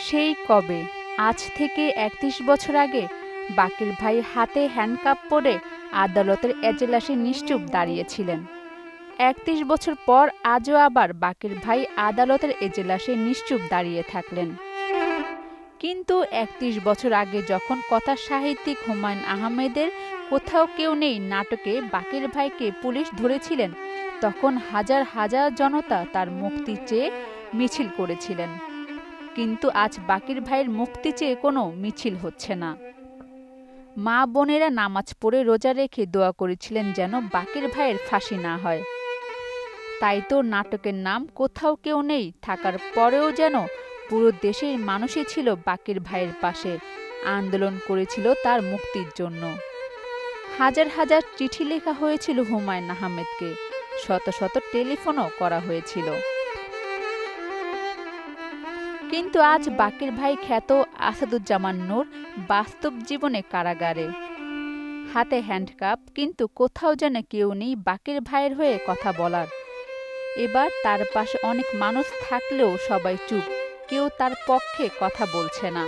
সেই কবে, আজ থেকে ৩১ বছর আগে বাকের ভাই হাতে হ্যান্ডকাপ পরে আদালতের এজলাসে নিশ্চুপ দাঁড়িয়েছিলেন। ৩১ বছর পর আজও আবার বাকের ভাই আদালতের এজলাসে নিশ্চুপ দাঁড়িয়ে থাকলেন। কিন্তু ৩১ বছর আগে যখন কথা সাহিত্যিক হুমায়ূন আহমেদের কোথাও কেউ নেই নাটকে বাকের ভাইকে পুলিশ ধরেছিলেন, তখন হাজার হাজার জনতা তার মুক্তি চেয়ে মিছিল করেছিলেন। কিন্তু আজ বাকের ভাইয়ের মুক্তি চেয়ে কোনো মিছিল হচ্ছে না। মা বোনেরা নামাজ পড়ে রোজা রেখে দোয়া করেছিলেন যেন বাকের ভাইয়ের ফাঁসি না হয়। তাই তো নাটকের নাম কোথাও কেউ নেই থাকার পরেও যেন পুরো দেশের মানুষই ছিল বাকের ভাইয়ের পাশে, আন্দোলন করেছিল তার মুক্তির জন্য। হাজার হাজার চিঠি লেখা হয়েছিল হুমায়ূন আহমেদকে, শত শত টেলিফোনও করা হয়েছিল। কিন্তু আজ বাকের ভাই খ্যাত আসাদুজ্জামান নূর বাস্তব জীবনে কারাগারে, হাতে হ্যান্ডকাপ, কিন্তু কোথাও যেন কেউ নেই বাকের ভাইয়ের হয়ে কথা বলার। এবার তার পাশে অনেক মানুষ থাকলেও সবাই চুপ, কেউ তার পক্ষে কথা বলছে না।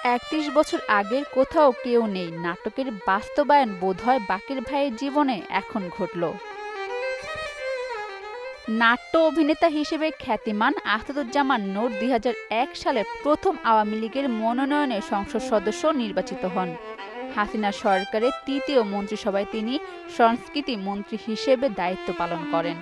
৩১ বছর আগের কোথাও কেউ নেই নাটকের বাস্তবায়ন বোধহয় বাকের ভাইয়ের জীবনে এখন ঘটল। নাট্য অভিনেতা হিসেবে খ্যাতিমান আসাদুজ্জামান নূর ২০০১ সালে প্রথম আওয়ামী লীগের মনোনয়নে সংসদ সদস্য নির্বাচিত হন। হাসিনা সরকারের তৃতীয় মন্ত্রিসভায় তিনি সংস্কৃতি মন্ত্রী হিসেবে দায়িত্ব পালন করেন।